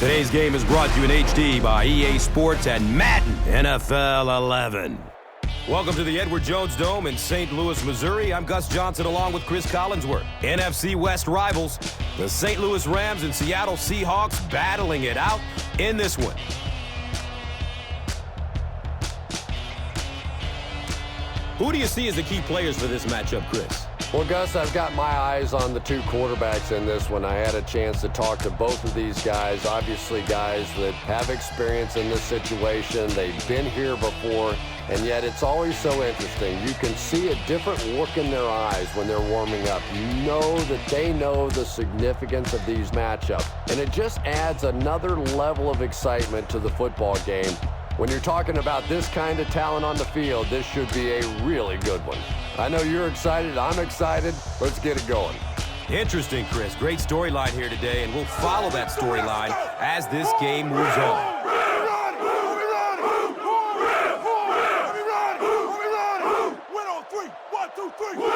Today's game is brought to you in HD by EA Sports and Madden NFL 11. Welcome to the Edward Jones Dome in St. Louis, Missouri. I'm Gus Johnson along with Cris Collinsworth. NFC West rivals, the St. Louis Rams and Seattle Seahawks battling it out in this one. Who do you see as the key players for this matchup, Cris? Well, Gus, I've got my eyes on the two quarterbacks in this one. I had a chance to talk to both of these guys, obviously guys that have experience in this situation. They've been here before, and yet it's always so interesting. You can see a different look in their eyes when they're warming up. You know that they know the significance of these matchups, and it just adds another level of excitement to the football game. When you're talking about this kind of talent on the field, this should be a really good one. I know you're excited. I'm excited. Let's get it going. Interesting, Cris. Great storyline here today, and we'll follow that storyline as this game moves on. Win on three. 1, 2, 3.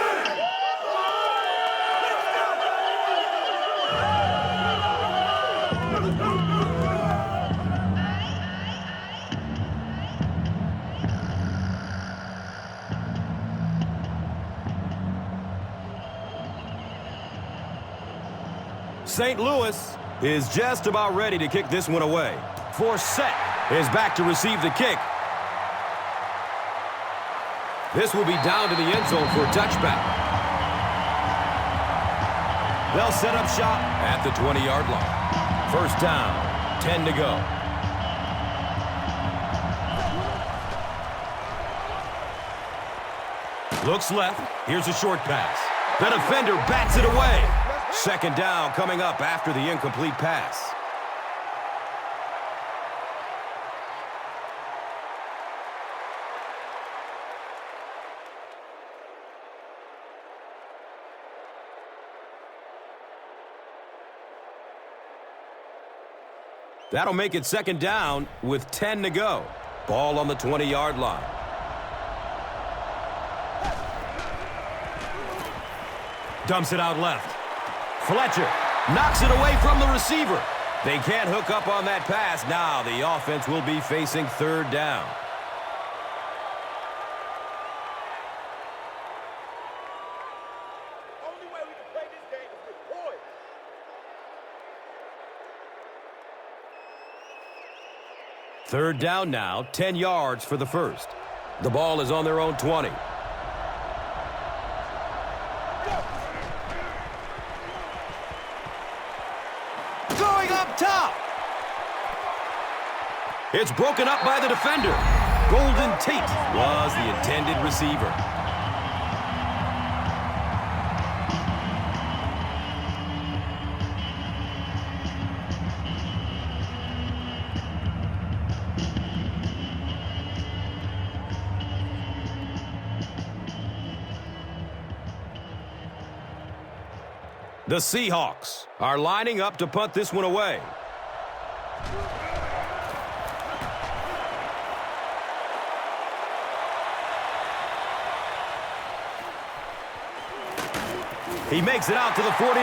St. Louis is just about ready to kick this one away. Forsett is back to receive the kick. This will be down to the end zone for a touchback. They'll set up shop at the 20-yard line. First down, 10 to go. Looks left. Here's a short pass. The defender bats it away. Second down coming up after the incomplete pass. That'll make it second down with 10 to go. Ball on the 20-yard line. Dumps it out left. Fletcher knocks it away from the receiver. They can't hook up on that pass. Now the offense will be facing third down. Only way we can play this game is with poise. Third down now, 10 yards for the first. The ball is on their own 20. Top. It's broken up by the defender. Golden Tate was the intended receiver. The Seahawks are lining up to punt this one away. He makes it out to the 49.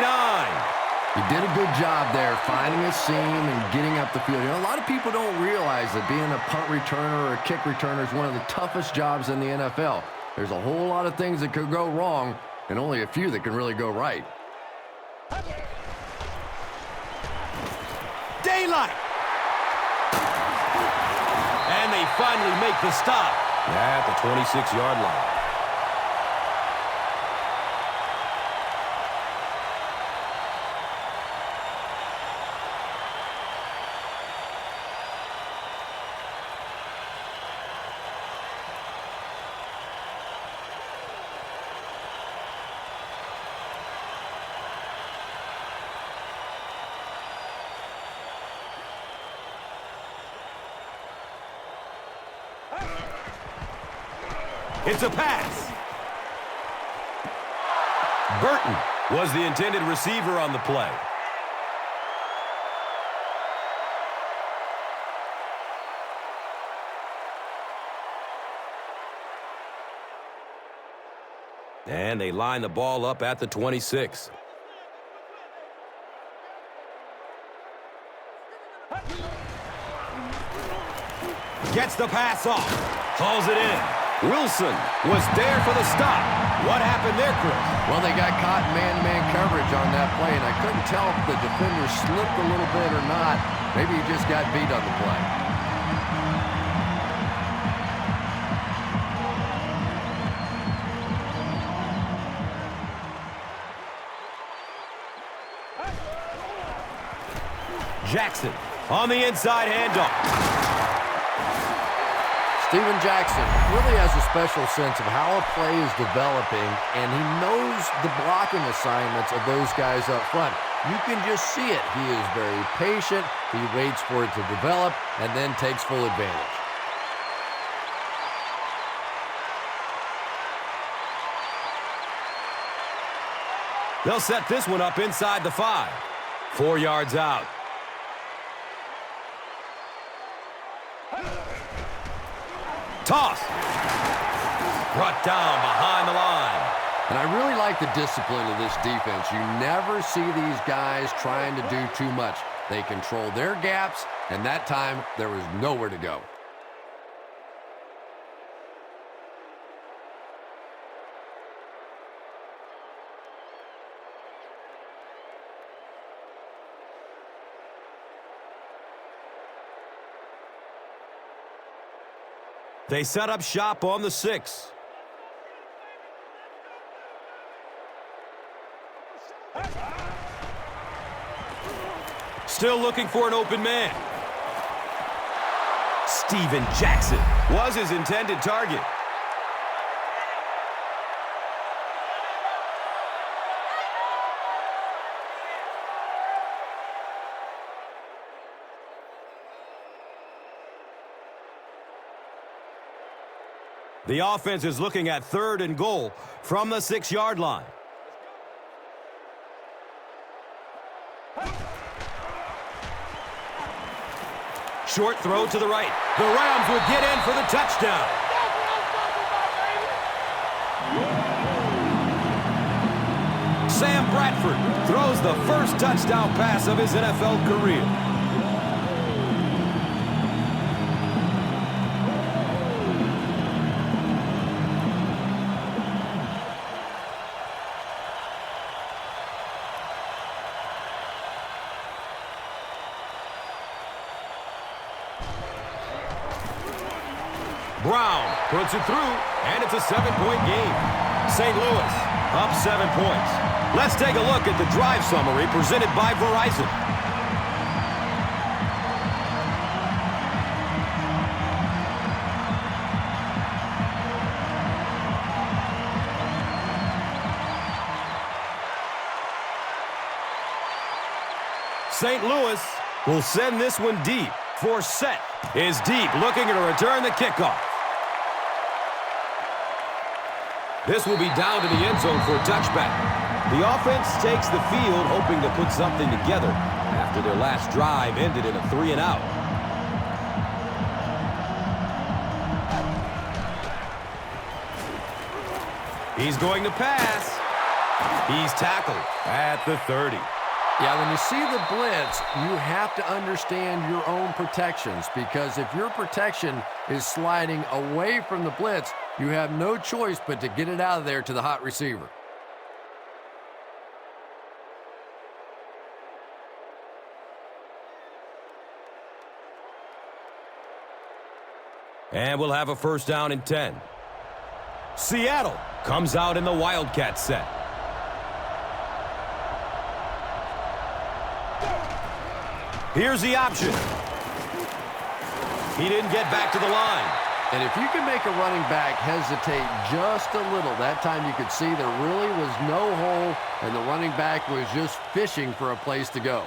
You did a good job there, finding a seam and getting up the field. You know, a lot of people don't realize that being a punt returner or a kick returner is one of the toughest jobs in the NFL. There's a whole lot of things that could go wrong and only a few that can really go right. Daylight. And they finally make the stop at the 26-yard line. It's a pass. Burton was the intended receiver on the play. And they line the ball up at the 26. Gets the pass off. Hauls it in. Wilson was there for the stop. What happened there, Chris? Well, they got caught in man-to-man coverage on that play, and I couldn't tell if the defender slipped a little bit or not. Maybe he just got beat on the play. Jackson on the inside handoff. Steven Jackson really has a special sense of how a play is developing, and he knows the blocking assignments of those guys up front. You can just see it. He is very patient. He waits for it to develop and then takes full advantage. They'll set this one up inside the 5. 4 yards out. Toss. Brought down behind the line. And I really like the discipline of this defense. You never see these guys trying to do too much. They control their gaps, and that time there was nowhere to go. They set up shop on the 6. Still looking for an open man. Steven Jackson was his intended target. The offense is looking at 3rd and goal from the 6-yard line. Short throw to the right. The Rams would get in for the touchdown. Sam Bradford throws the first touchdown pass of his NFL career. Brown puts it through, and it's a 7-point game. St. Louis up 7 points. Let's take a look at the drive summary presented by Verizon. St. Louis will send this one deep. Forsett is deep, looking to return the kickoff. This will be down to the end zone for a touchback. The offense takes the field, hoping to put something together after their last drive ended in a 3-and-out. He's going to pass. He's tackled at the 30. Yeah, when you see the blitz, you have to understand your own protections, because if your protection is sliding away from the blitz, you have no choice but to get it out of there to the hot receiver. And we'll have a 1st down and 10. Seattle comes out in the Wildcat set. Here's the option. He didn't get back to the line. And if you can make a running back hesitate just a little, that time you could see there really was no hole, and the running back was just fishing for a place to go.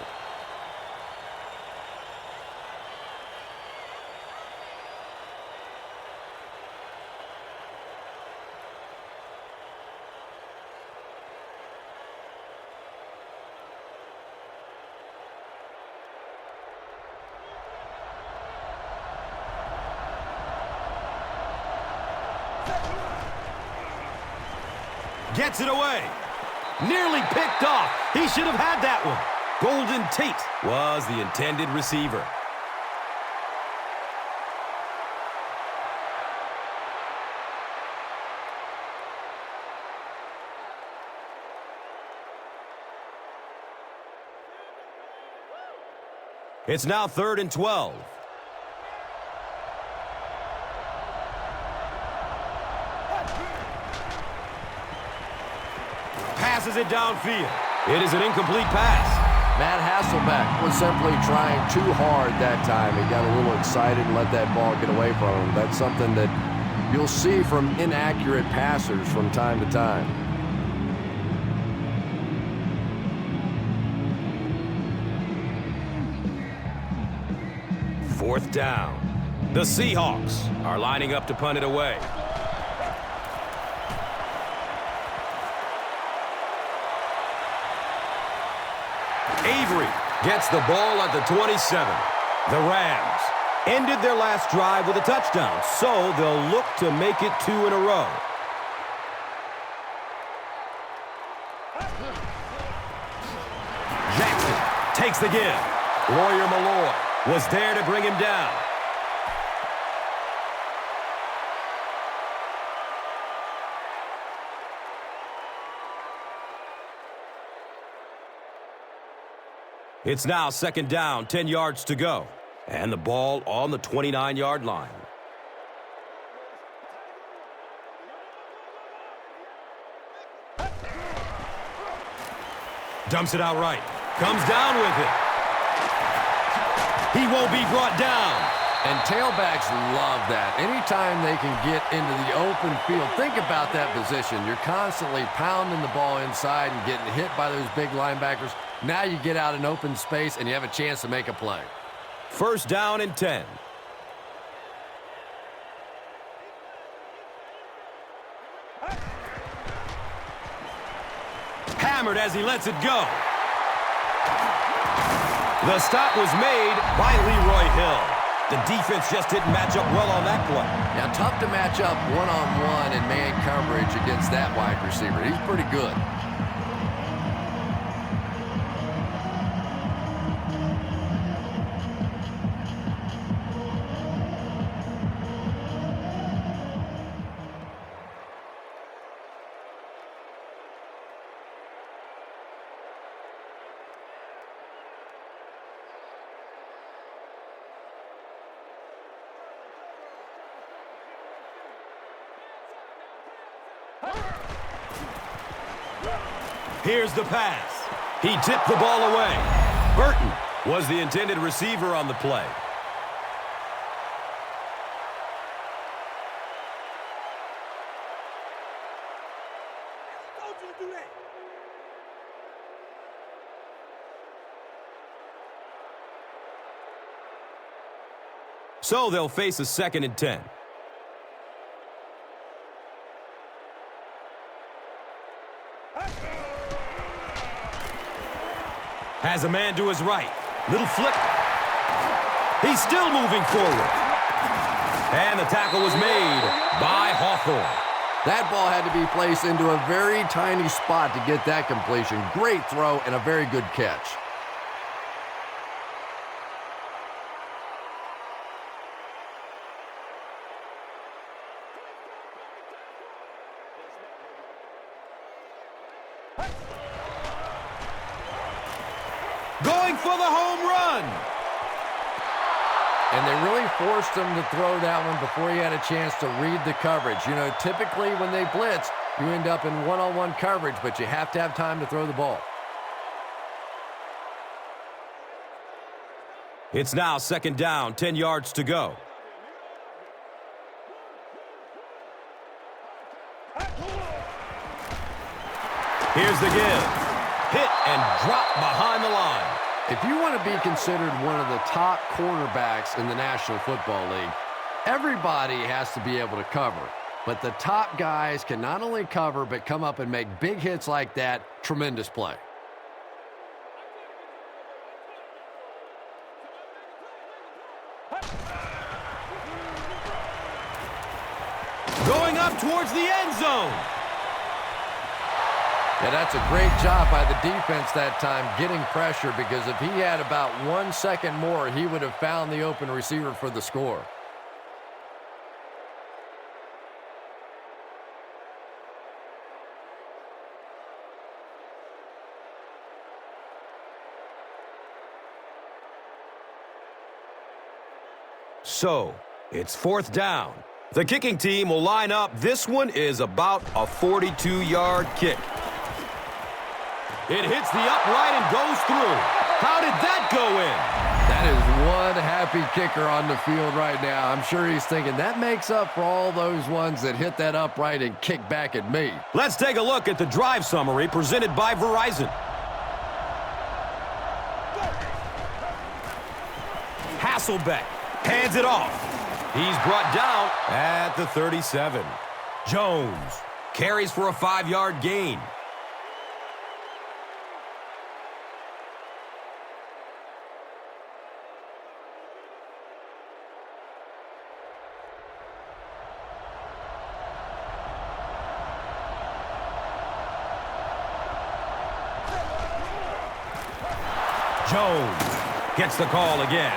Gets it away. Nearly picked off. He should have had that one. Golden Tate was the intended receiver. It's now 3rd and 12. Passes it downfield. It is an incomplete pass. Matt Hasselbeck was simply trying too hard that time. He got a little excited and let that ball get away from him. That's something that you'll see from inaccurate passers from time to time. Fourth down. The Seahawks are lining up to punt it away. Avery gets the ball at the 27. The Rams ended their last drive with a touchdown, so they'll look to make it 2 in a row. Jackson takes the give. Lawyer Malloy was there to bring him down. It's now 2nd down, 10 yards to go. And the ball on the 29-yard line. Dumps it out right. Comes down with it. He won't be brought down. And tailbacks love that. Anytime they can get into the open field, think about that position. You're constantly pounding the ball inside and getting hit by those big linebackers. Now you get out in open space and you have a chance to make a play. 1st down and 10. Hammered as he lets it go. The stop was made by Leroy Hill. The defense just didn't match up well on that play. Now, tough to match up one-on-one in man coverage against that wide receiver. He's pretty good. Here's the pass. He tipped the ball away. Burton was the intended receiver on the play. Told you to do that. So they'll face a 2nd and 10. Has a man to his right. Little flip. He's still moving forward. And the tackle was made by Hawthorne. That ball had to be placed into a very tiny spot to get that completion. Great throw and a very good catch. Going for the home run. And they really forced him to throw that one before he had a chance to read the coverage. You know, typically when they blitz, you end up in one-on-one coverage, but you have to have time to throw the ball. It's now 2nd down, 10 yards to go. Here's the give. Hit and drop behind the line. If you want to be considered one of the top quarterbacks in the National Football League, everybody has to be able to cover. But the top guys can not only cover, but come up and make big hits like that. Tremendous play. Going up towards the end zone. Yeah, that's a great job by the defense that time, getting pressure, because if he had about 1 second more, he would have found the open receiver for the score. So, it's 4th down. The kicking team will line up. This one is about a 42-yard kick. It hits the upright and goes through. How did that go in? That is one happy kicker on the field right now. I'm sure he's thinking that makes up for all those ones that hit that upright and kick back at me. Let's take a look at the drive summary presented by Verizon. Hasselbeck hands it off. He's brought down at the 37. Jones carries for a 5-yard gain. Jones gets the call again.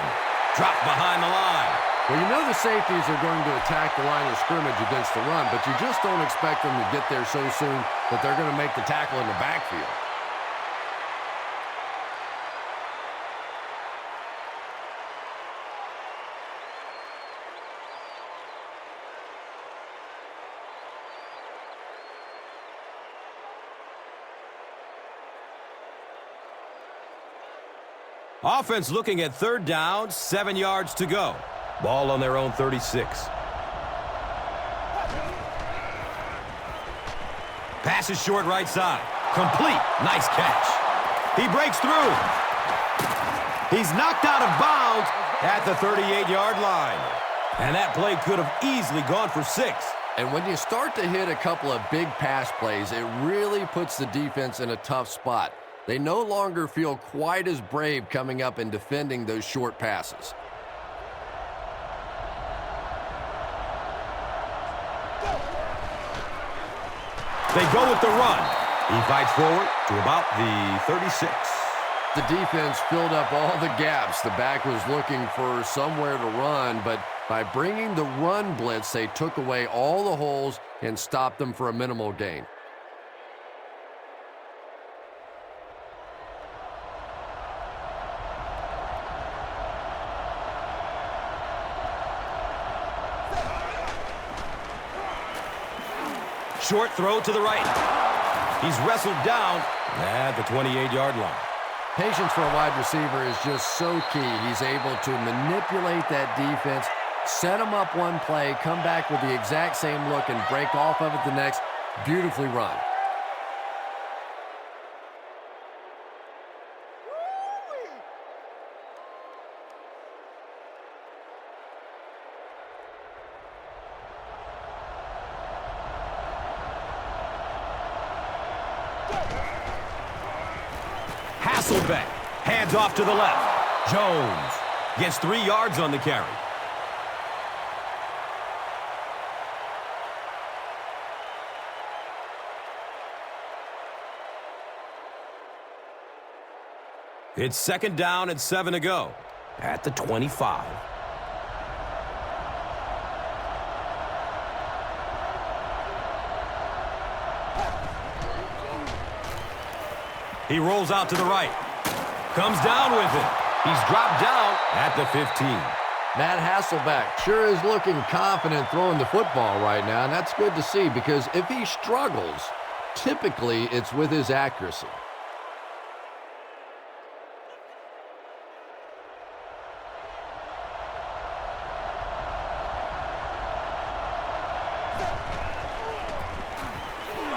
Dropped behind the line. Well, you know the safeties are going to attack the line of scrimmage against the run, but you just don't expect them to get there so soon that they're going to make the tackle in the backfield. Offense looking at 3rd down, 7 yards to go. Ball on their own 36. Pass is short right side. Complete. Nice catch. He breaks through. He's knocked out of bounds at the 38-yard line. And that play could have easily gone for 6. And when you start to hit a couple of big pass plays, it really puts the defense in a tough spot. They no longer feel quite as brave coming up and defending those short passes. They go with the run. He fights forward to about the 36. The defense filled up all the gaps. The back was looking for somewhere to run, but by bringing the run blitz, they took away all the holes and stopped them for a minimal gain. Short throw to the right. He's wrestled down at the 28-yard line. Patience for a wide receiver is just so key. He's able to manipulate that defense, set them up one play, come back with the exact same look, and break off of it the next. Beautifully run. Hasselbeck hands off to the left. Jones gets 3 yards on the carry. It's 2nd down and 7 to go at the 25. He rolls out to the right. Comes down with it. He's dropped down at the 15. Matt Hasselbeck sure is looking confident throwing the football right now, and that's good to see because if he struggles, typically it's with his accuracy.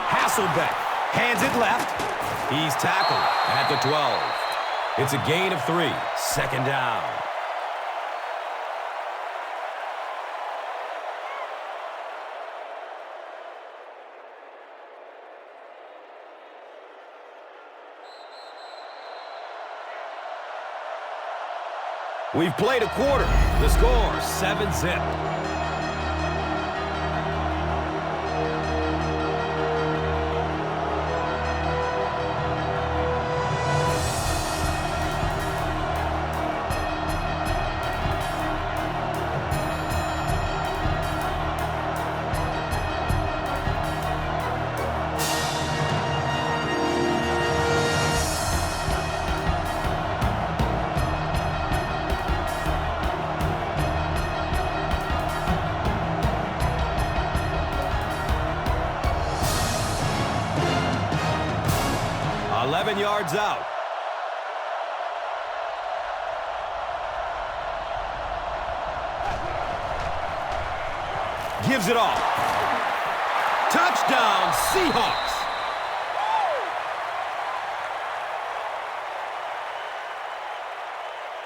Hasselbeck hands it left. He's tackled at the 12. It's a gain of 3. 2nd down. We've played a quarter. The score, 7-zip. 11 yards out. Gives it off. Touchdown, Seahawks.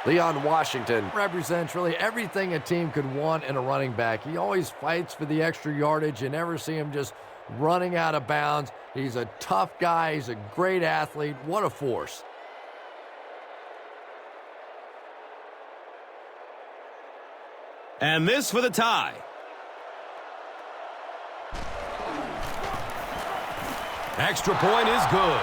Leon Washington represents really everything a team could want in a running back. He always fights for the extra yardage. You never see him just running out of bounds. He's a tough guy. He's a great athlete. What a force. And this for the tie. Extra point is good.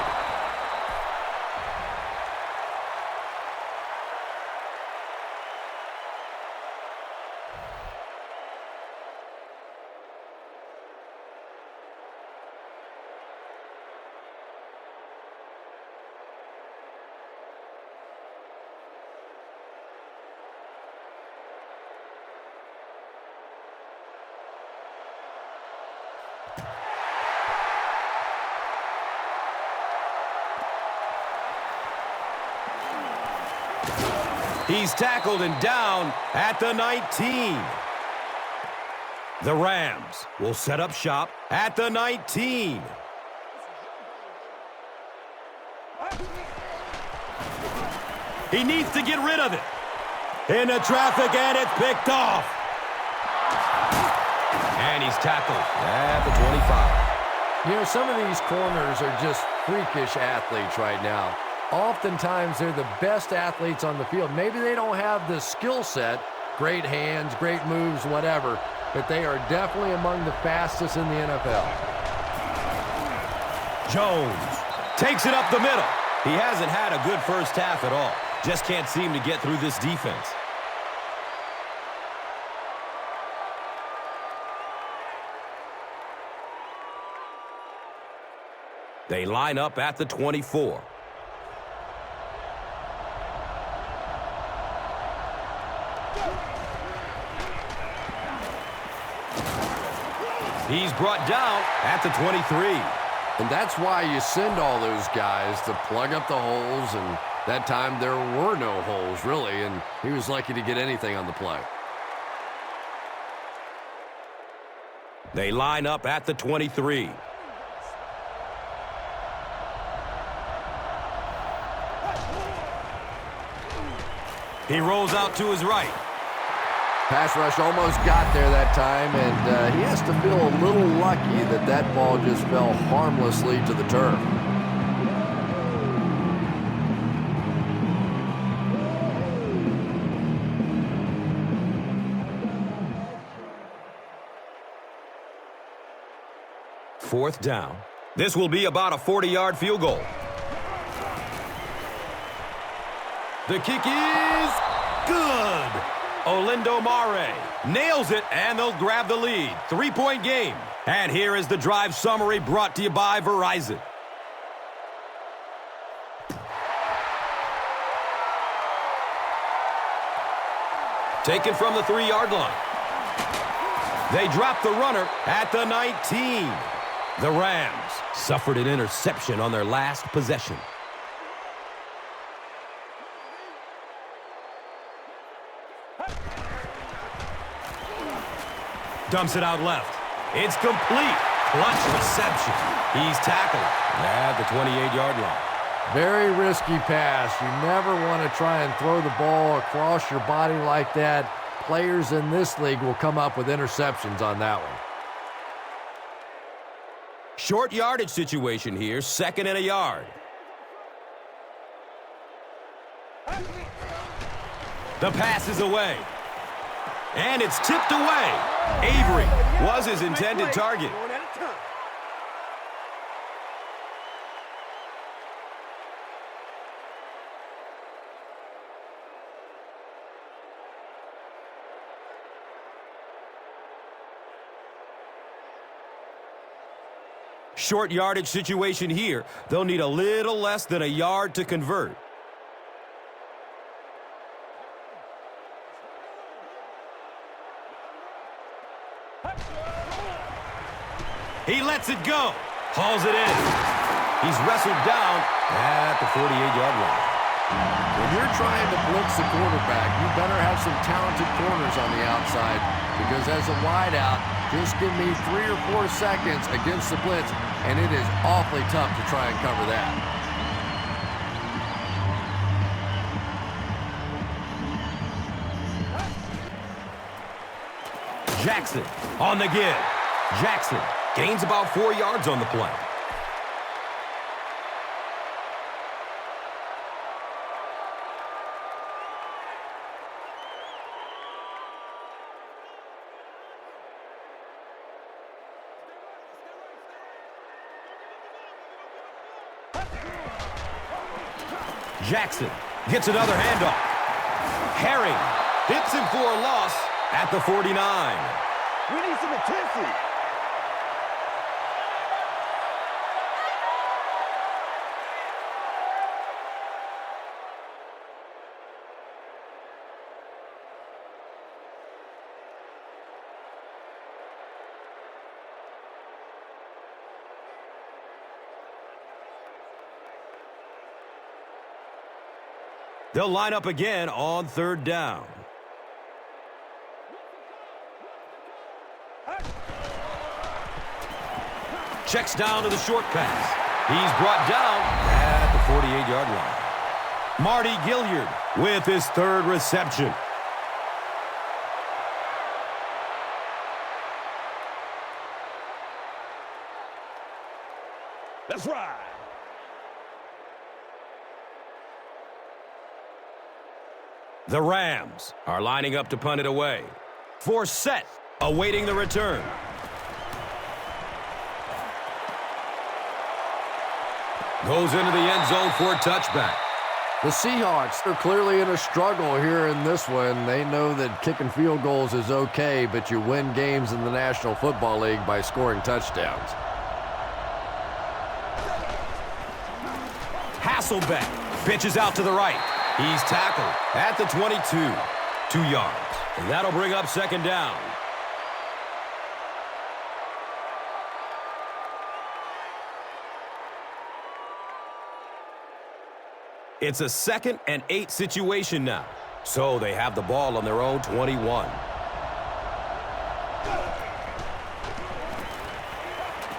He's tackled and down at the 19. The Rams will set up shop at the 19. He needs to get rid of it. Into traffic, and it's picked off. And he's tackled at the 25. You know, some of these corners are just freakish athletes right now. Oftentimes, they're the best athletes on the field. Maybe they don't have the skill set, great hands, great moves, whatever, but they are definitely among the fastest in the NFL. Jones takes it up the middle. He hasn't had a good first half at all. Just can't seem to get through this defense. They line up at the 24. He's brought down at the 23. And that's why you send all those guys to plug up the holes, and that time there were no holes, really, and he was lucky to get anything on the play. They line up at the 23. He rolls out to his right. Pass rush almost got there that time, and he has to feel a little lucky that that ball just fell harmlessly to the turf. Fourth down. This will be about a 40-yard field goal. The kick is good. Olindo Mare nails it, and they'll grab the lead. 3-point game. And here is the drive summary brought to you by Verizon. Taken from the 3-yard line. They drop the runner at the 19. The Rams suffered an interception on their last possession. Dumps it out left. It's complete. Clutch reception. He's tackled at the 28-yard line. Very risky pass. You never want to try and throw the ball across your body like that. Players in this league will come up with interceptions on that one. Short yardage situation here, 2nd and a yard. The pass is away. And it's tipped away. Avery was his intended target. Short yardage situation here. They'll need a little less than a yard to convert. He lets it go. Hauls it in. He's wrestled down at the 48-yard line. When you're trying to blitz the quarterback, you better have some talented corners on the outside, because as a wideout, just give me 3 or 4 seconds against the blitz, and it is awfully tough to try and cover that. Jackson on the give. Jackson gains about 4 yards on the play. Jackson gets another handoff. Herring hits him for a loss at the 49. We need some intensity. They'll line up again on 3rd down. Checks down to the short pass. He's brought down at the 48-yard line. Marty Gilliard with his 3rd reception. Let's ride. The Rams are lining up to punt it away. Forsett awaiting the return. Goes into the end zone for a touchback. The Seahawks are clearly in a struggle here in this one. They know that kicking field goals is okay, but you win games in the National Football League by scoring touchdowns. Hasselbeck pitches out to the right. He's tackled at the 22. 2 yards. And that'll bring up 2nd down. It's a 2nd and 8 situation now. So they have the ball on their own 21.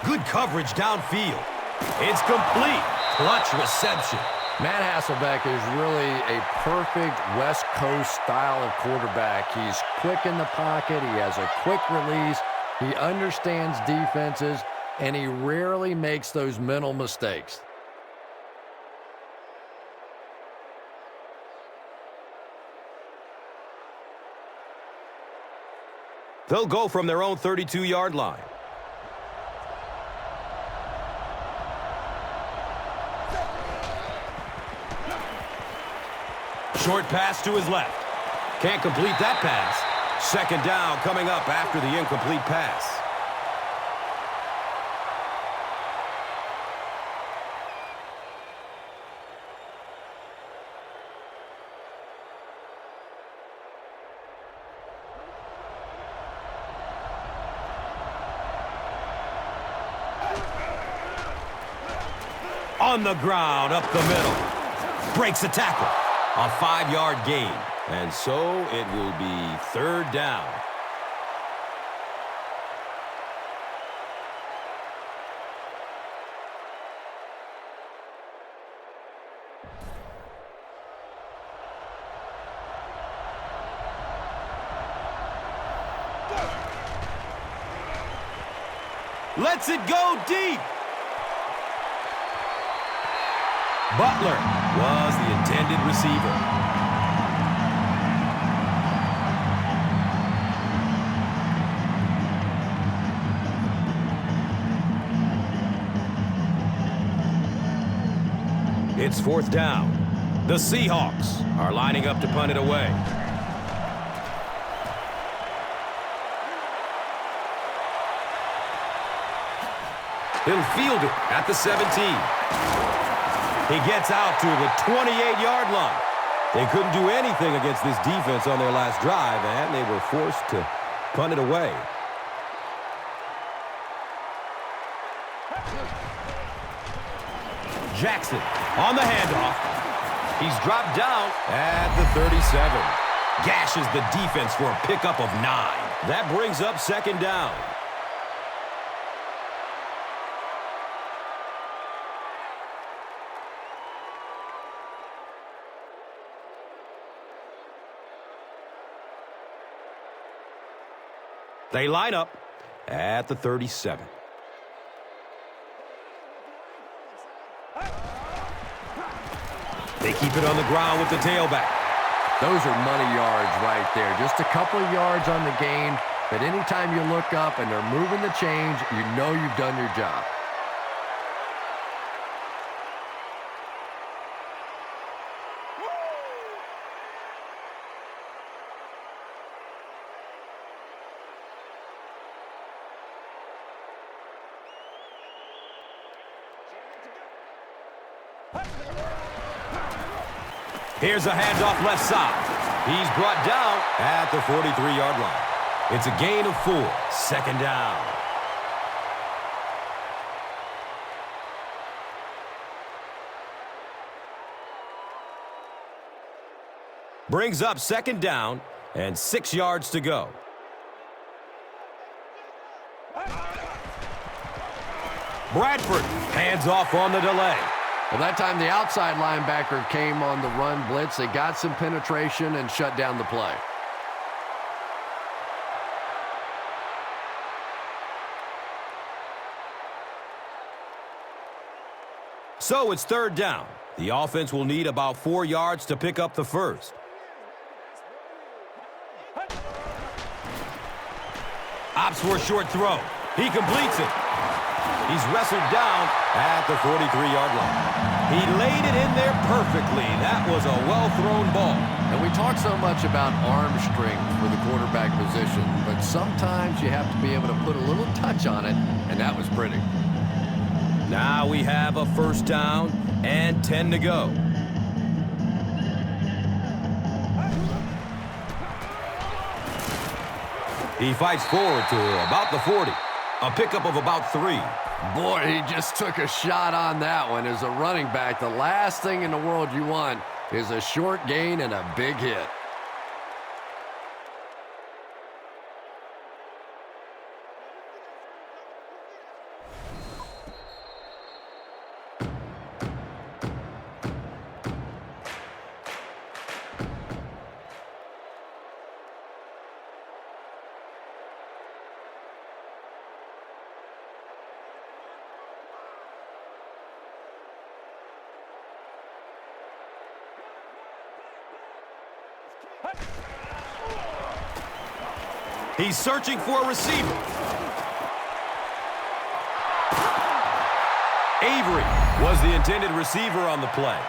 Good coverage downfield. It's complete. Clutch reception. Matt Hasselbeck is really a perfect West Coast style of quarterback. He's quick in the pocket. He has a quick release. He understands defenses, and he rarely makes those mental mistakes. They'll go from their own 32-yard line. Short pass to his left. Can't complete that pass. 2nd down coming up after the incomplete pass. On the ground, up the middle. Breaks a tackle. A 5-yard gain. And so it will be 3rd down. Lets it go deep. Butler was the intended receiver. It's 4th down. The Seahawks are lining up to punt it away. He'll field it at the 17. He gets out to the 28-yard line. They couldn't do anything against this defense on their last drive, and they were forced to punt it away. Jackson on the handoff. He's dropped down at the 37. Gashes the defense for a pickup of 9. That brings up second down. They line up at the 37. They keep it on the ground with the tailback. Those are money yards right there. Just a couple of yards on the gain, but anytime you look up and they're moving the change, you know you've done your job. Here's a handoff left side. He's brought down at the 43-yard line. It's a gain of 4. Second down. Brings up second down and 6 yards to go. Bradford hands off on the delay. Well, that time the outside linebacker came on the run blitz. They got some penetration and shut down the play. So it's third down. The offense will need about 4 yards to pick up the first. Opts for a short throw. He completes it. He's wrestled down at the 43-yard line. He laid it in there perfectly. That was a well-thrown ball. And we talk so much about arm strength for the quarterback position, but sometimes you have to be able to put a little touch on it, and that was pretty. Now we have a first down and 10 to go. He fights forward to about the 40. A pickup of about 3. Boy, he just took a shot on that one. As a running back, the last thing in the world you want is a short gain and a big hit. He's searching for a receiver. Avery was the intended receiver on the play.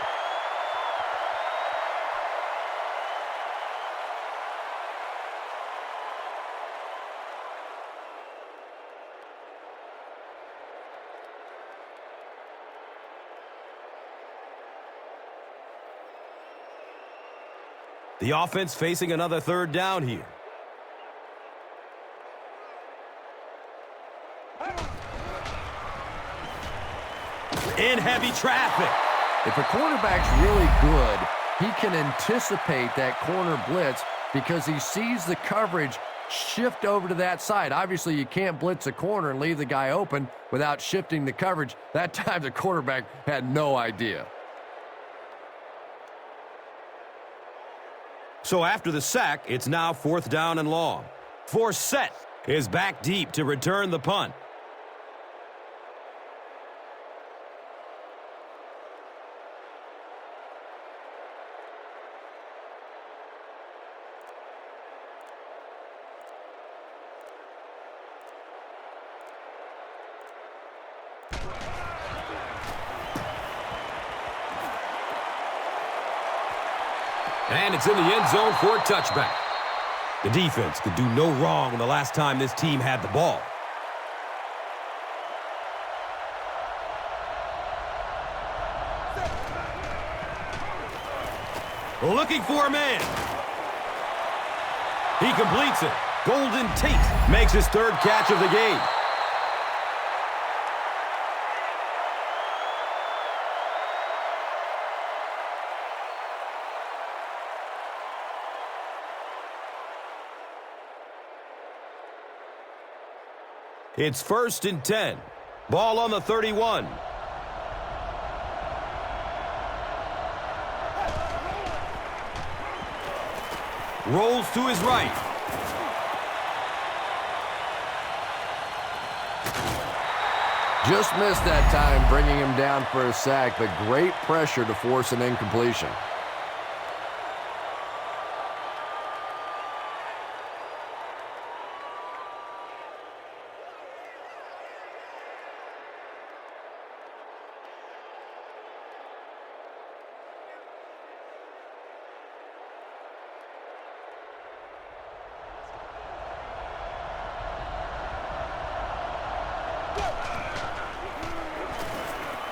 The offense facing another third down here. In heavy traffic. If a quarterback's really good, he can anticipate that corner blitz because he sees the coverage shift over to that side. Obviously, you can't blitz a corner and leave the guy open without shifting the coverage. That time, the quarterback had no idea. So after the sack, it's now fourth down and long. Forsett is back deep to return the punt. And it's in the end zone for a touchback. The defense could do no wrong the last time this team had the ball. Looking for a man. He completes it. Golden Tate makes his third catch of the game. It's 1st and 10. Ball on the 31. Rolls to his right. Just missed that time, bringing him down for a sack, but great pressure to force an incompletion.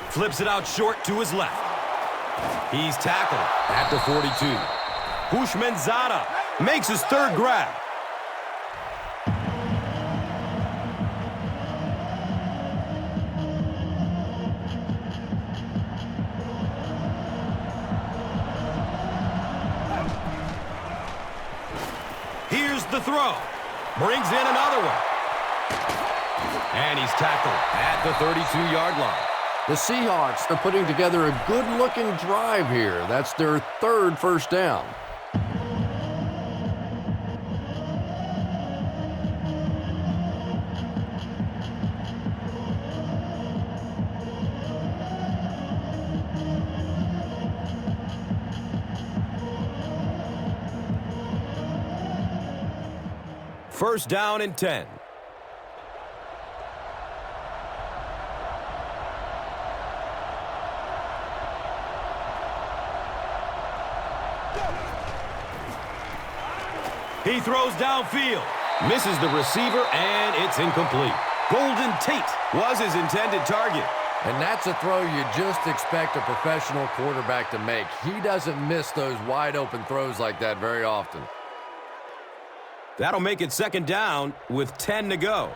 Flips it out short to his left. He's tackled at the 42. Hushmanzada makes his 3rd grab. Here's the throw. Brings in another one. And he's tackled at the 32-yard line. The Seahawks are putting together a good-looking drive here. That's their 3rd first down. First down and 10. He throws downfield. Misses the receiver, and it's incomplete. Golden Tate was his intended target. And that's a throw you just expect a professional quarterback to make. He doesn't miss those wide-open throws like that very often. That'll make it 2nd down with 10 to go.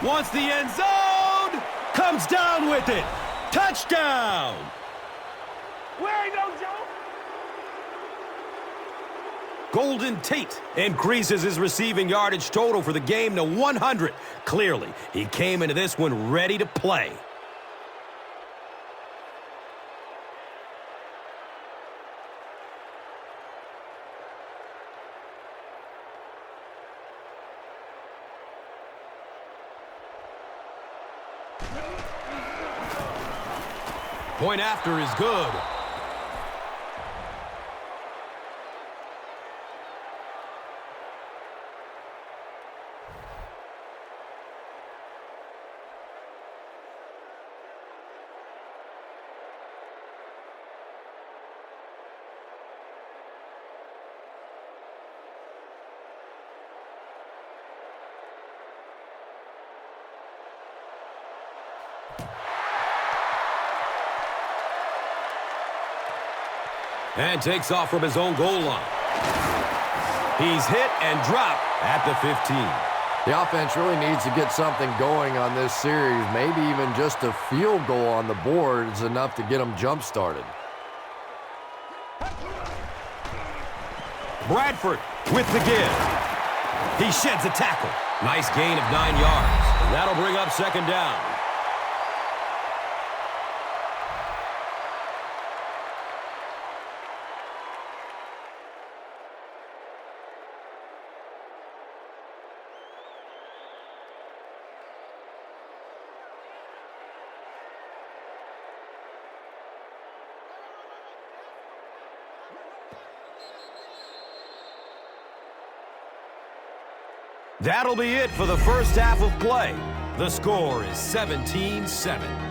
Wants the end zone. Comes down with it. Touchdown! Where ain't no joke? Golden Tate increases his receiving yardage total for the game to 100. Clearly, he came into this one ready to play. Point after is good. And takes off from his own goal line. He's hit and dropped at the 15. The offense really needs to get something going on this series. Maybe even just a field goal on the board is enough to get them jump-started. Bradford with the give. He sheds a tackle. Nice gain of 9 yards. And that'll bring up 2nd down. That'll be it for the first half of play. The score is 17-7.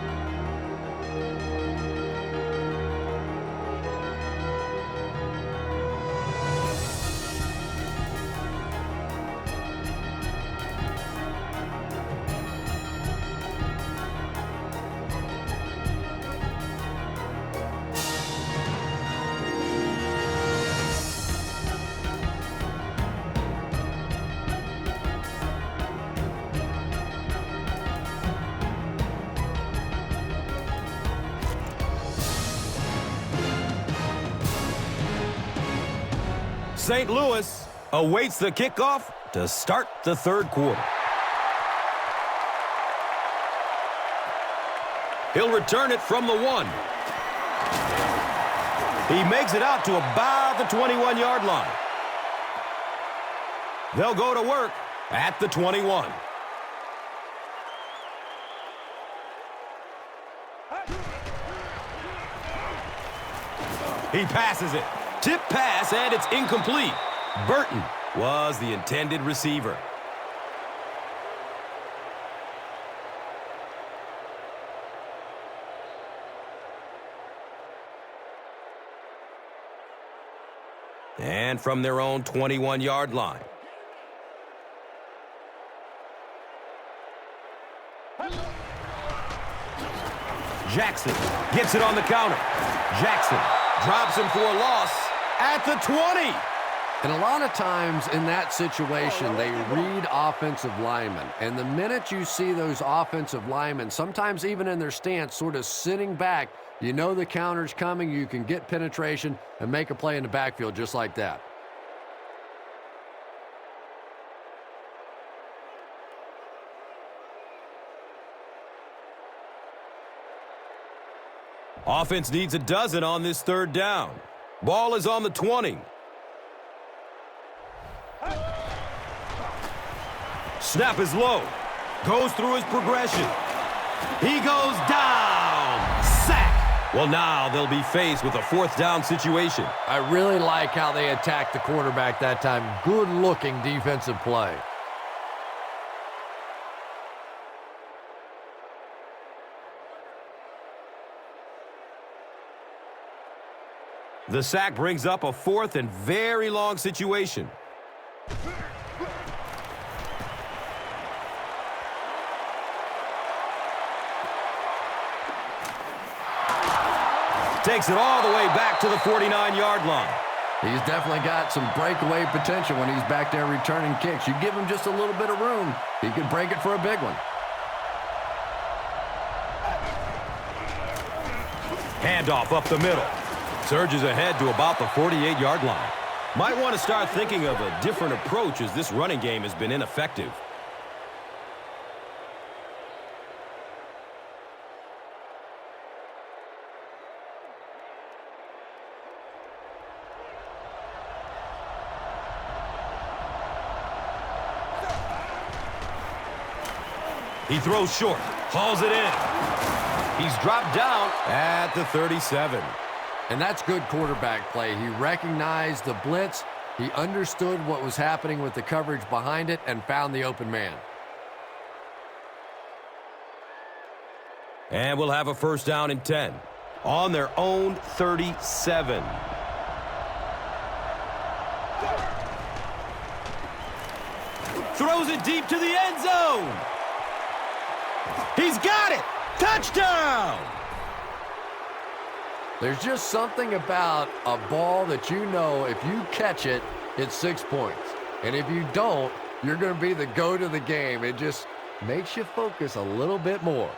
St. Louis awaits the kickoff to start the third quarter. He'll return it from the 1. He makes it out to about the 21-yard line. They'll go to work at the 21. He passes it. Tip pass, and it's incomplete. Burton was the intended receiver. And from their own 21-yard line. Jackson gets it on the counter. Jackson drops him for a loss at the 20. And a lot of times in that situation, they read offensive linemen. And the minute you see those offensive linemen, sometimes even in their stance, sort of sitting back, you know the counter's coming, you can get penetration and make a play in the backfield just like that. Offense needs a dozen on this third down. Ball is on the 20. Snap is low. Goes through his progression. He goes down. Sack. Well, now they'll be faced with a fourth down situation. I really like how they attacked the quarterback that time. Good-looking defensive play. The sack brings up a fourth and very long situation. Takes it all the way back to the 49-yard line. He's definitely got some breakaway potential when he's back there returning kicks. You give him just a little bit of room, he could break it for a big one. Handoff up the middle. Surges ahead to about the 48-yard line. Might want to start thinking of a different approach as this running game has been ineffective. He throws short, hauls it in. He's dropped down at the 37. And that's good quarterback play. He recognized the blitz, he understood what was happening with the coverage behind it, and found the open man. And we'll have a first down and 10 on their own 37. Throws it deep to the end zone. He's got it. Touchdown. There's just something about a ball that you know if you catch it, it's 6 points. And if you don't, you're going to be the goat of the game. It just makes you focus a little bit more.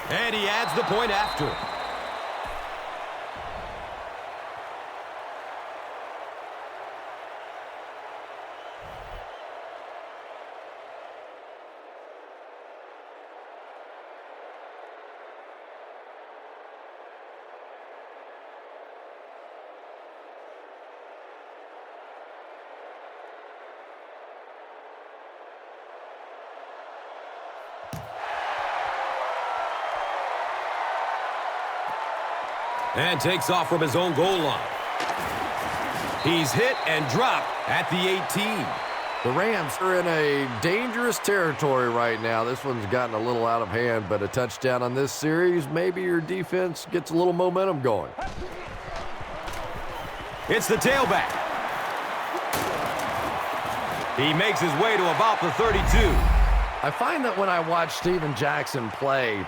And he adds the point after. And takes off from his own goal line. He's hit and dropped at the 18. The Rams are in a dangerous territory right now. This one's gotten a little out of hand, but a touchdown on this series, maybe your defense gets a little momentum going. It's the tailback. He makes his way to about the 32. I find that when I watch Steven Jackson play,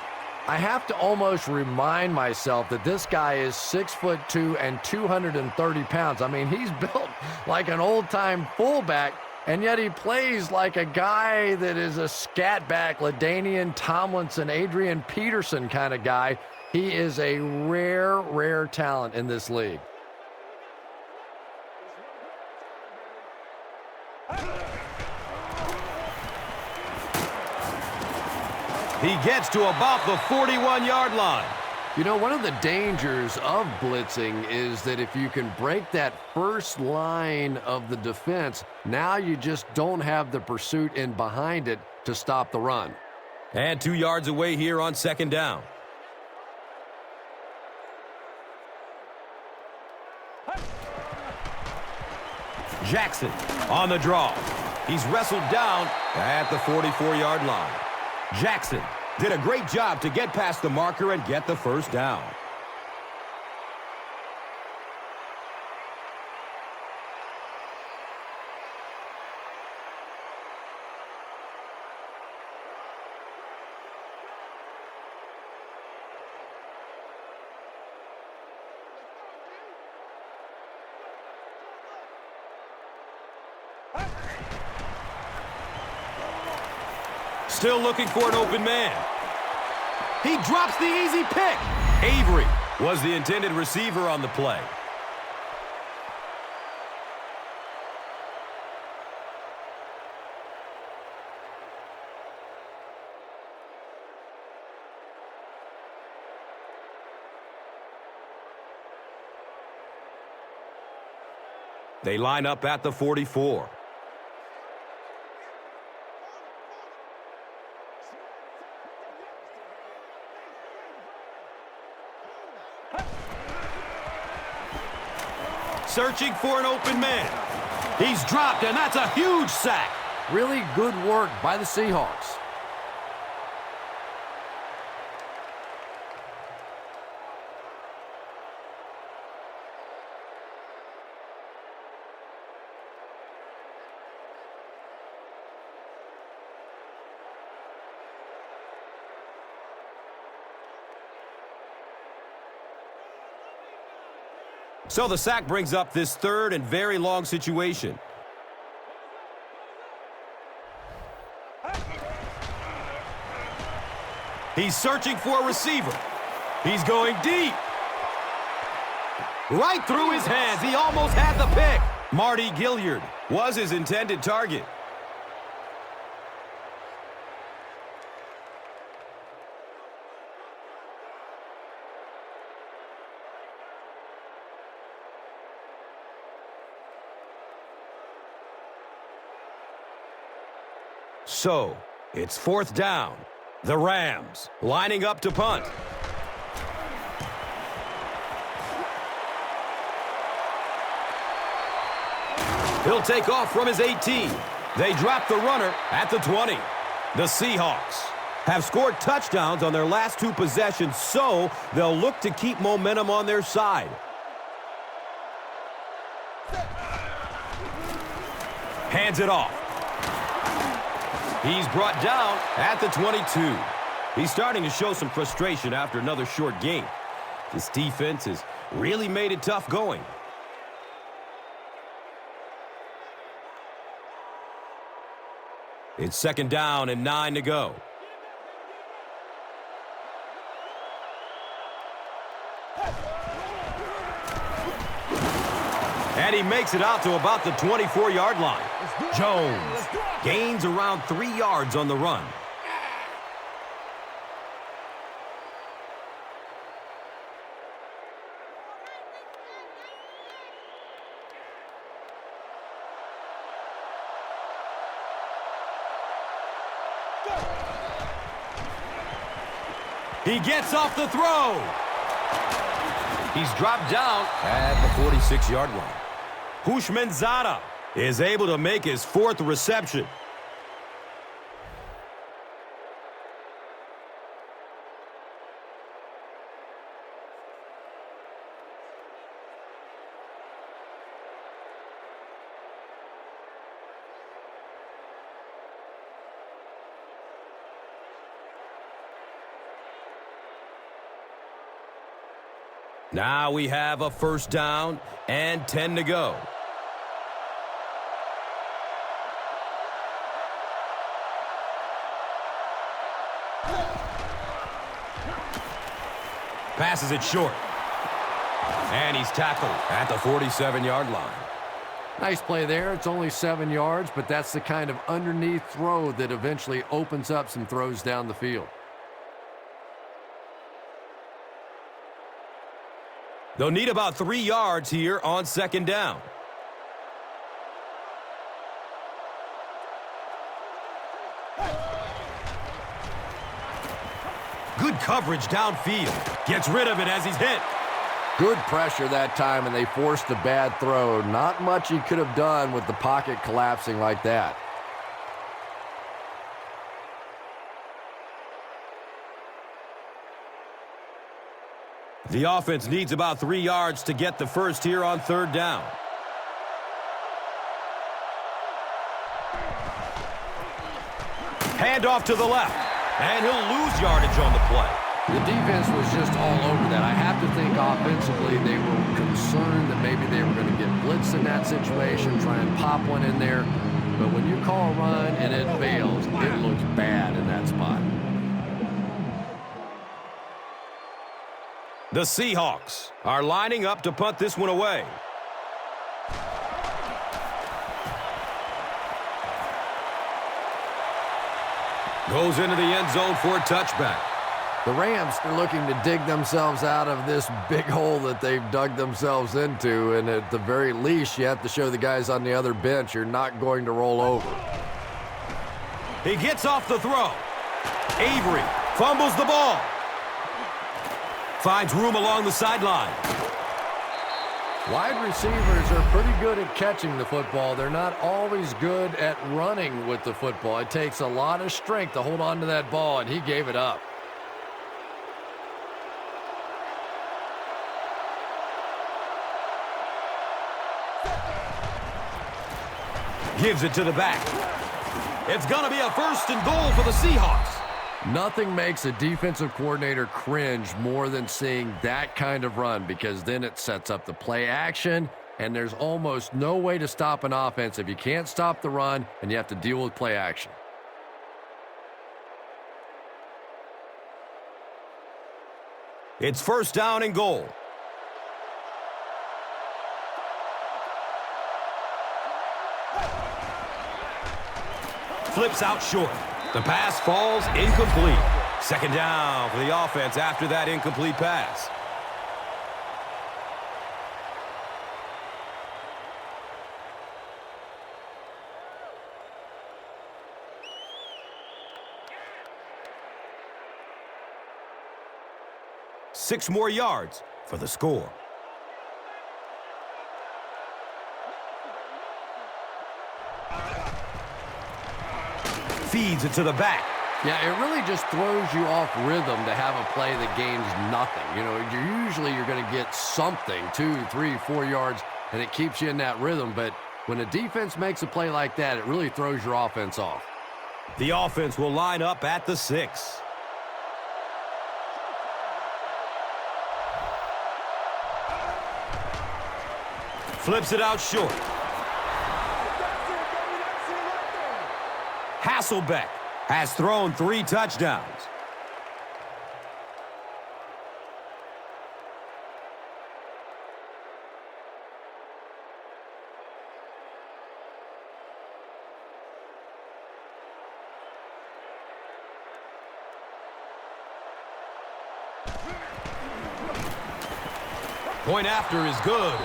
I have to almost remind myself that this guy is 6'2" and 230 pounds. I mean, he's built like an old-time fullback, and yet he plays like a guy that is a scat back, LaDainian Tomlinson, Adrian Peterson kind of guy. He is a rare, rare talent in this league. He gets to about the 41-yard line. You know, one of the dangers of blitzing is that if you can break that first line of the defense, now you just don't have the pursuit in behind it to stop the run. And 2 yards away here on second down. Jackson on the draw. He's wrestled down at the 44-yard line. Jackson did a great job to get past the marker and get the first down. Still looking for an open man. He drops the easy pick. Avery was the intended receiver on the play. They line up at the 44. Searching for an open man. He's dropped, and that's a huge sack. Really good work by the Seahawks. So the sack brings up this third and very long situation. He's searching for a receiver. He's going deep. Right through his hands. He almost had the pick. Marty Gilliard was his intended target. So, it's fourth down. The Rams lining up to punt. He'll take off from his 18. They drop the runner at the 20. The Seahawks have scored touchdowns on their last 2 possessions, so they'll look to keep momentum on their side. Hands it off. He's brought down at the 22. He's starting to show some frustration after another short game. This defense has really made it tough going. It's second down and 9 to go. And he makes it out to about the 24-yard line. Jones gains around 3 yards on the run. He gets off the throw. He's dropped down at the 46-yard line. Hushmanzada is able to make his 4th reception. Now we have a first down and 10 to go. Passes it short. And he's tackled at the 47-yard line. Nice play there. It's only 7 yards, but that's the kind of underneath throw that eventually opens up some throws down the field. They'll need about 3 yards here on second down. Good coverage downfield. Gets rid of it as he's hit. Good pressure that time, and they forced a bad throw. Not much he could have done with the pocket collapsing like that. The offense needs about 3 yards to get the first here on third down. Hand off to the left, and he'll lose yardage on the play. The defense was just all over that. I have to think offensively they were concerned that maybe they were going to get blitzed in that situation, try and pop one in there. But when you call a run and it fails, it looks bad in that spot. The Seahawks are lining up to punt this one away. Goes into the end zone for a touchback. The Rams are looking to dig themselves out of this big hole that they've dug themselves into, and at the very least, you have to show the guys on the other bench you're not going to roll over. He gets off the throw. Avery fumbles the ball. Finds room along the sideline. Wide receivers are pretty good at catching the football. They're not always good at running with the football. It takes a lot of strength to hold on to that ball, and he gave it up. Gives it to the back. It's going to be a first and goal for the Seahawks. Nothing makes a defensive coordinator cringe more than seeing that kind of run, because then it sets up the play action, and there's almost no way to stop an offense if you can't stop the run and you have to deal with play action. It's first down and goal. Flips out short. The pass falls incomplete. Second down for the offense after that incomplete pass. Six more yards for the score. Feeds it to the back. Yeah, it really just throws you off rhythm to have a play that gains nothing. You know, you're going to get something, 2, 3, 4 yards, and it keeps you in that rhythm. But when a defense makes a play like that, it really throws your offense off. The offense will line up at the 6. Flips it out short. Hasselbeck has thrown 3 touchdowns. Point after is good.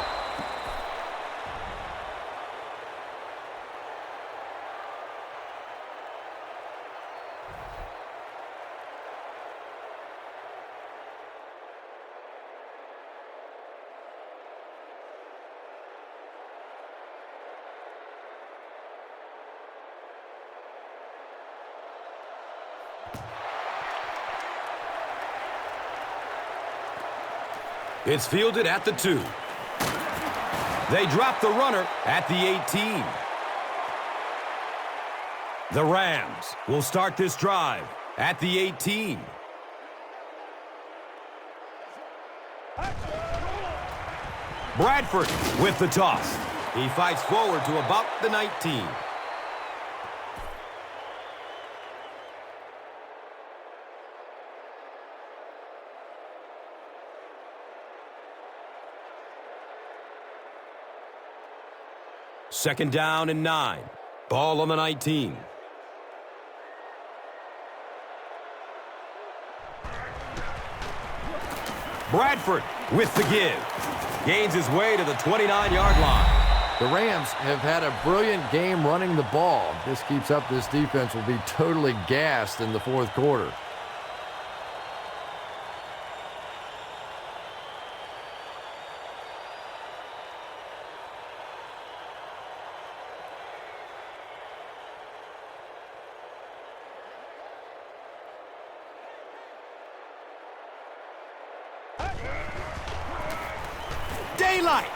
It's fielded at the 2. They drop the runner at the 18. The Rams will start this drive at the 18. Bradford with the toss. He fights forward to about the 19. Second down and 9. Ball on the 19. Bradford with the give. Gains his way to the 29-yard line. The Rams have had a brilliant game running the ball. This keeps up, this defense will be totally gassed in the fourth quarter. Daylight.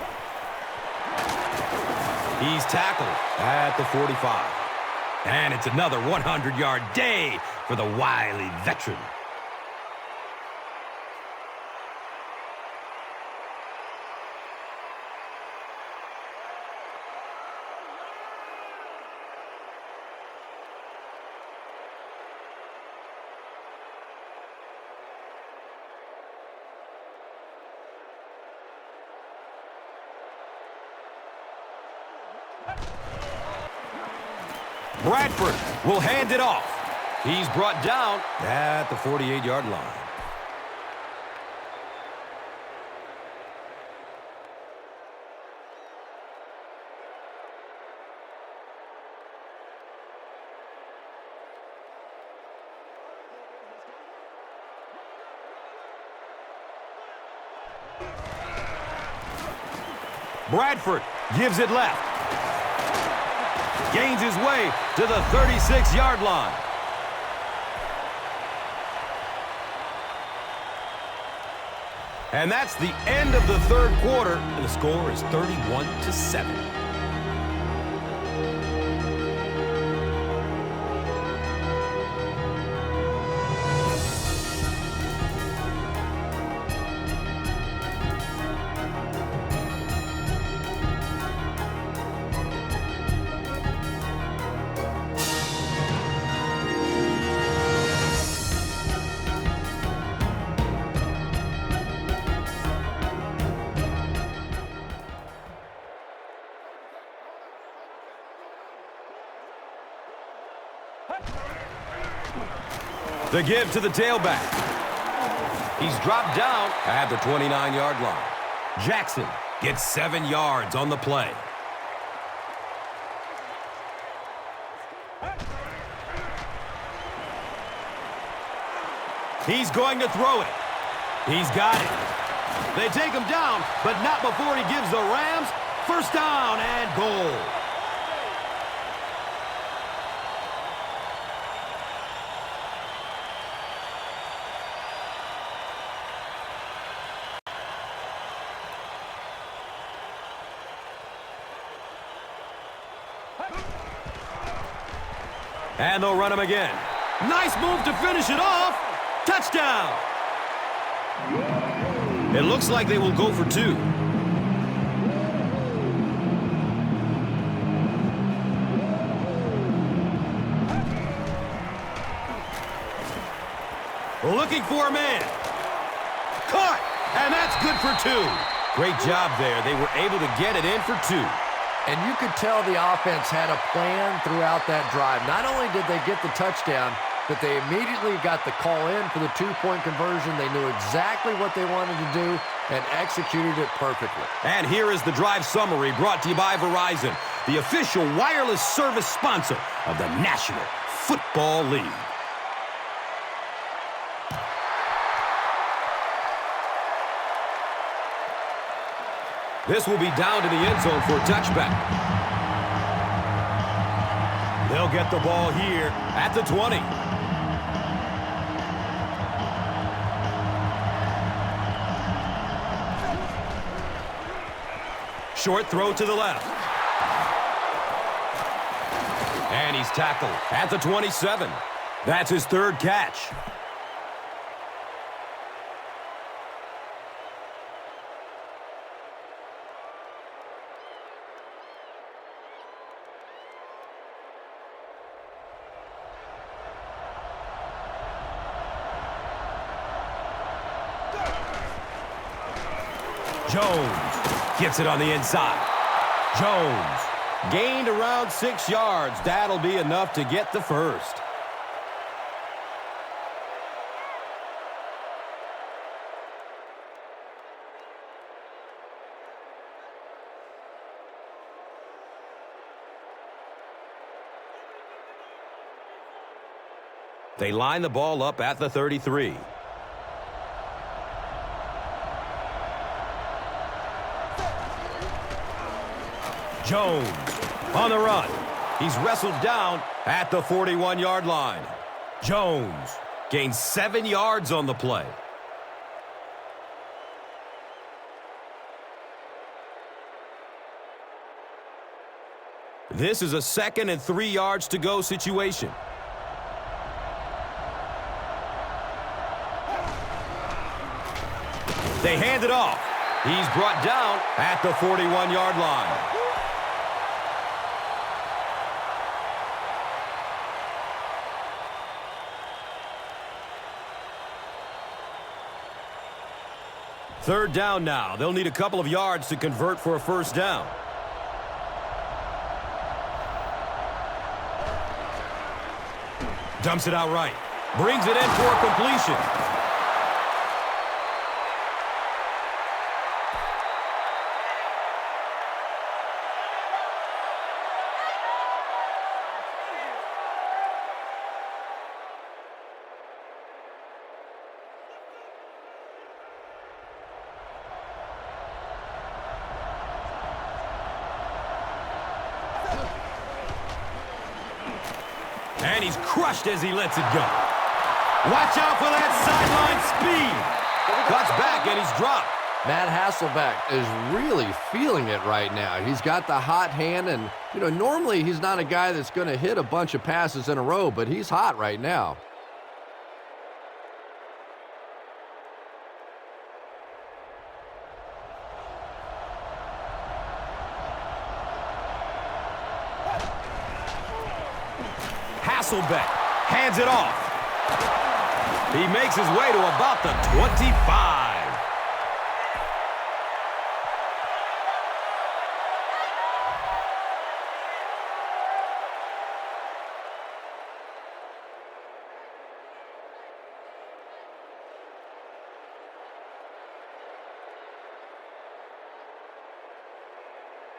He's tackled at the 45. And it's another 100-yard day for the wily veteran. Bradford will hand it off. He's brought down at the 48-yard line. Bradford gives it left. Gains his way to the 36-yard line. And that's the end of the third quarter. And the score is 31-7. The give to the tailback. He's dropped down at the 29-yard line. Jackson gets 7 yards on the play. He's going to throw it. He's got it. They take him down, but not before he gives the Rams first down and goal. And they'll run him again. Nice move to finish it off. Touchdown. It looks like they will go for 2. Looking for a man. Caught. And that's good for 2. Great job there. They were able to get it in for 2. And you could tell the offense had a plan throughout that drive. Not only did they get the touchdown, but they immediately got the call in for the 2-point conversion. They knew exactly what they wanted to do and executed it perfectly. And here is the drive summary brought to you by Verizon, the official wireless service sponsor of the National Football League. This will be down to the end zone for a touchback. They'll get the ball here at the 20. Short throw to the left. And he's tackled at the 27. That's his 3rd catch. Jones gets it on the inside. Jones gained around 6 yards. That'll be enough to get the first. They line the ball up at the 33. Jones on the run. He's wrestled down at the 41-yard line. Jones gains 7 yards on the play. This is a 2nd and 3 yards to go situation. They hand it off. He's brought down at the 41-yard line. Third down now. They'll need a couple of yards to convert for a first down. Dumps it out right. Brings it in for completion. And he's crushed as he lets it go. Watch out for that sideline speed. Cuts back and he's dropped. Matt Hasselbeck is really feeling it right now. He's got the hot hand, and, normally he's not a guy that's going to hit a bunch of passes in a row, but he's hot right now. Hasselbeck hands it off. He makes his way to about the 25.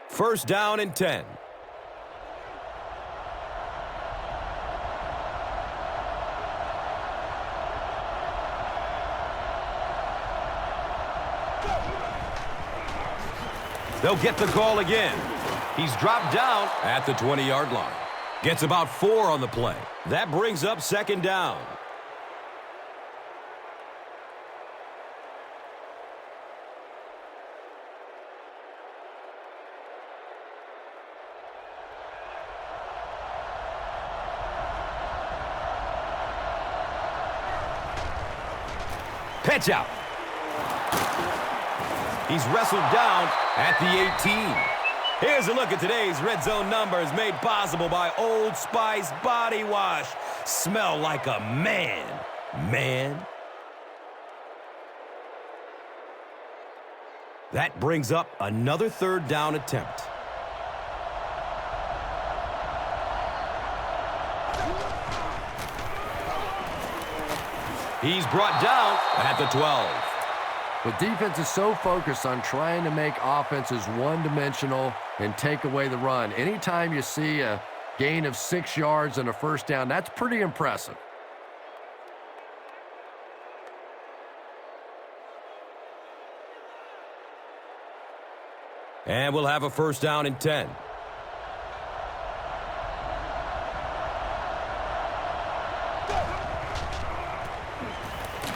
First down and 10. They'll get the call again. He's dropped down at the 20-yard line. Gets about 4 on the play. That brings up second down. Pitch out. He's wrestled down at the 18. Here's a look at today's Red Zone numbers made possible by Old Spice Body Wash. Smell like a man. Man. That brings up another third down attempt. He's brought down at the 12. The defense is so focused on trying to make offenses one-dimensional and take away the run. Anytime you see a gain of 6 yards and a first down, that's pretty impressive. And we'll have a first down and 10.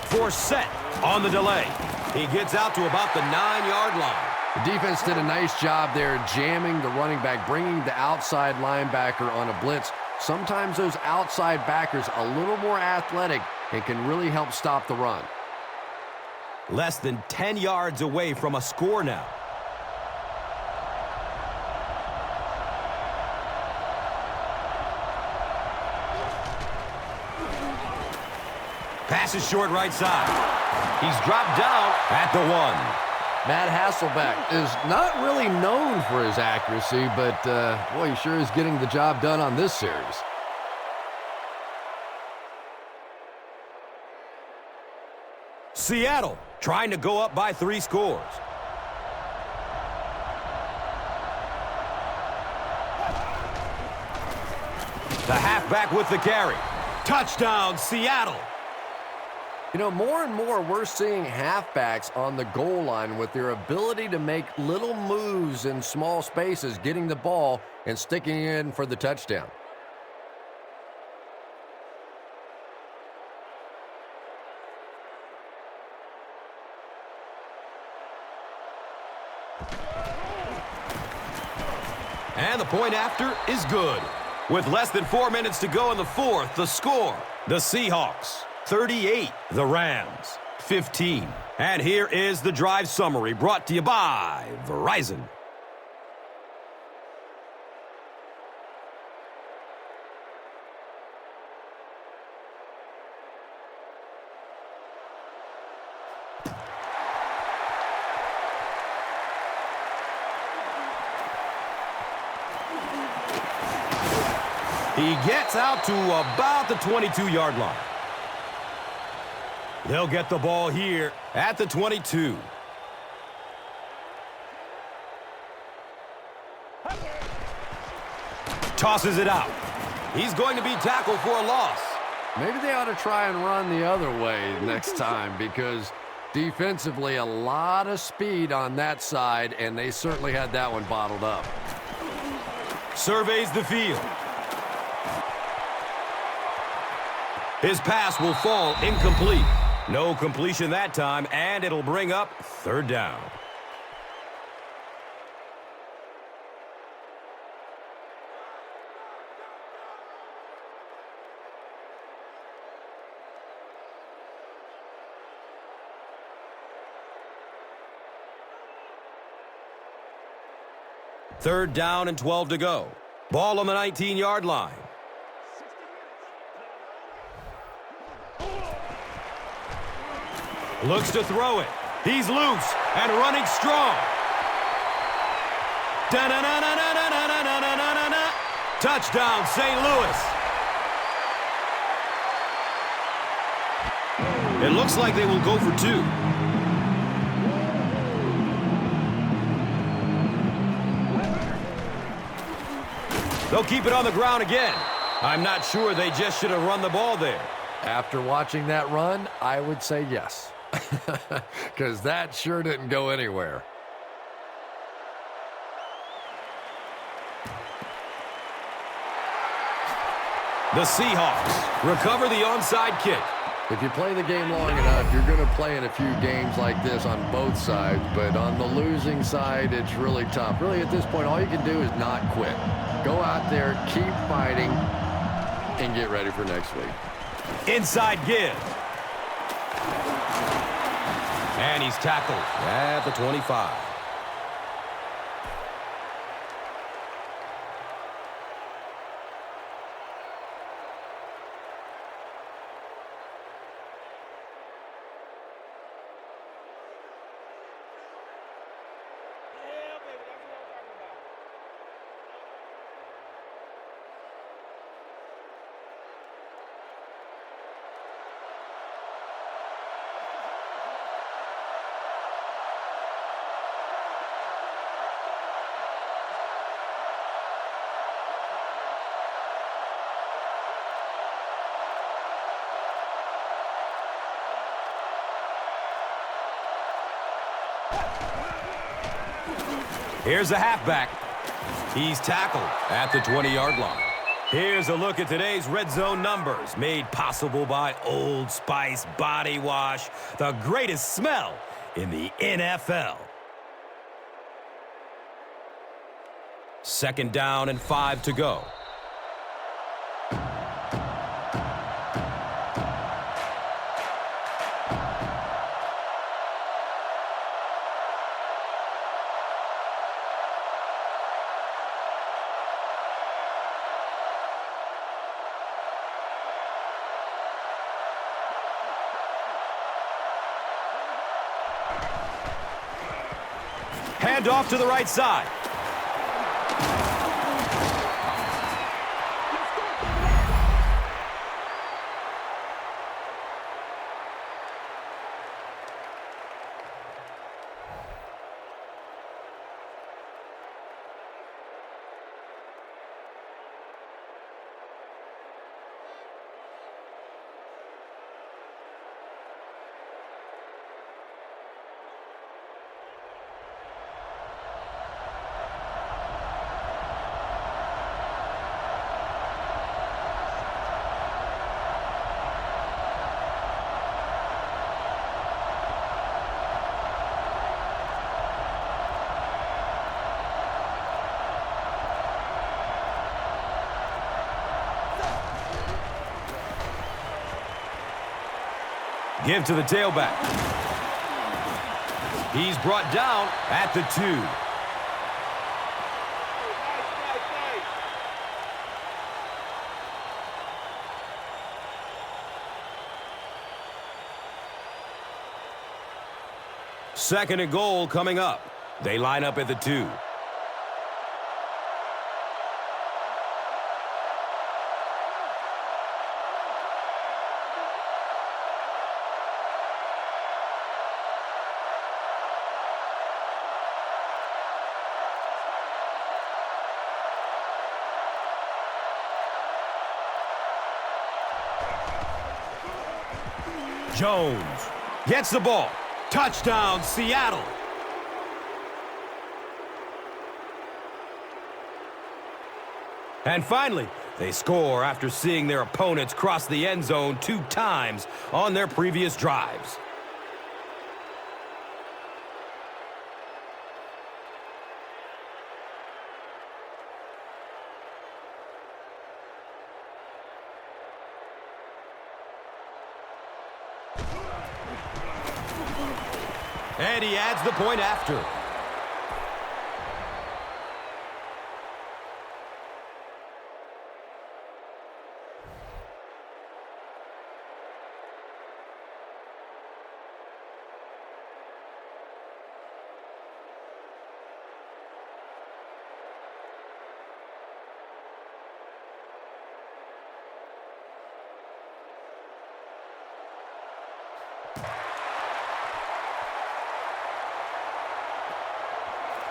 For set on the delay. He gets out to about the 9-yard line. The defense did a nice job there jamming the running back, bringing the outside linebacker on a blitz. Sometimes those outside backers a little more athletic and can really help stop the run. Less than 10 yards away from a score now. Pass is short right side. He's dropped down at the 1. Matt Hasselbeck is not really known for his accuracy, but boy, he sure is getting the job done on this series. Seattle trying to go up by 3 scores. The halfback with the carry. Touchdown, Seattle. You know, more and more we're seeing halfbacks on the goal line with their ability to make little moves in small spaces, getting the ball and sticking it in for the touchdown. And the point after is good. With less than 4 minutes to go in the fourth, the score, the Seahawks 38, the Rams 15. And here is the drive summary brought to you by Verizon. He gets out to about the 22-yard line. They'll get the ball here at the 22. Tosses it out. He's going to be tackled for a loss. Maybe they ought to try and run the other way next time because defensively a lot of speed on that side, and they certainly had that one bottled up. Surveys the field. His pass will fall incomplete. No completion that time, and it'll bring up 3rd down. Third down and 12 to go. Ball on the 19-yard line. Looks to throw it. He's loose and running strong. Da-na-na-na-na-na-na-na-na-na-na. Touchdown, St. Louis. It looks like they will go for 2. They'll keep it on the ground again. I'm not sure they just should have run the ball there. After watching that run, I would say yes. Because that sure didn't go anywhere. The Seahawks recover the onside kick. If you play the game long enough, you're going to play in a few games like this on both sides. But on the losing side, it's really tough. Really, at this point, all you can do is not quit. Go out there, keep fighting, and get ready for next week. Inside give. And he's tackled at the 25. Here's the halfback. He's tackled at the 20-yard line. Here's a look at today's red zone numbers, made possible by Old Spice Body Wash, the greatest smell in the NFL. 2nd down and 5 to go. Hand off to the right side. Give to the tailback. He's brought down at the 2. Second and goal coming up. They line up at the 2. Jones gets the ball. Touchdown, Seattle. And finally, they score after seeing their opponents cross the end zone 2 times on their previous drives. And he adds the point after.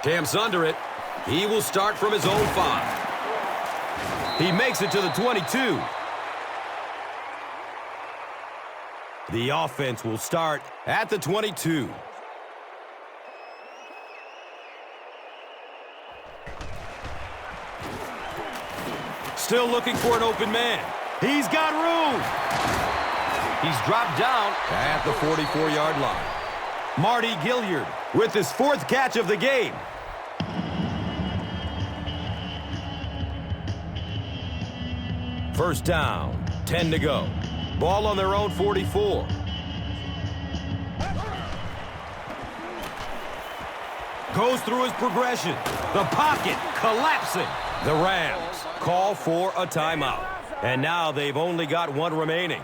Camp's under it. He will start from his own 5. He makes it to the 22. The offense will start at the 22. Still looking for an open man. He's got room. He's dropped down at the 44-yard line. Marty Gilliard with his 4th catch of the game. First down, 10 to go. Ball on their own 44. Goes through his progression. The pocket collapsing. The Rams call for a timeout. And now they've only got 1 remaining.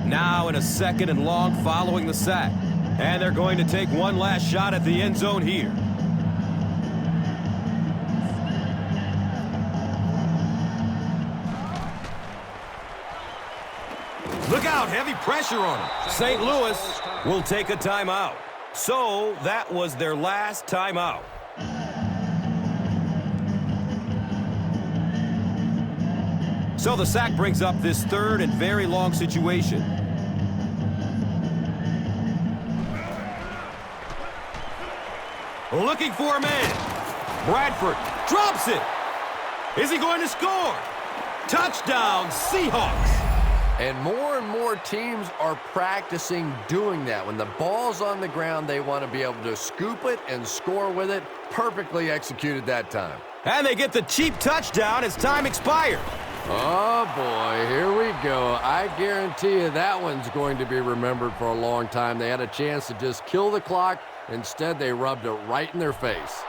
Now in a 2nd and long following the sack. And they're going to take one last shot at the end zone here. Look out, heavy pressure on him. St. Louis will take a timeout. So that was their last timeout. So the sack brings up this 3rd and very long situation. Looking for a man. Bradford drops it. Is he going to score? Touchdown, Seahawks. And more teams are practicing doing that. When the ball's on the ground, they want to be able to scoop it and score with it. Perfectly executed that time. And they get the cheap touchdown as time expired. Oh, boy, here we go. I guarantee you that one's going to be remembered for a long time. They had a chance to just kill the clock. Instead, they rubbed it right in their face.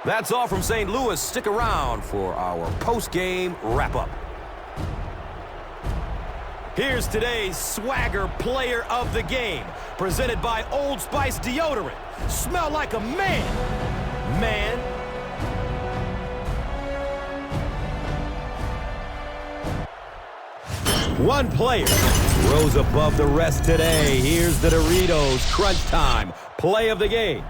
That's all from St. Louis. Stick around for our post-game wrap-up. Here's today's Swagger Player of the Game, presented by Old Spice Deodorant. Smell like a man. Man. One player rose above the rest today. Here's the Doritos Crunch Time Play of the Game.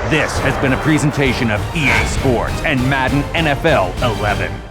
This has been a presentation of EA Sports and Madden NFL 11.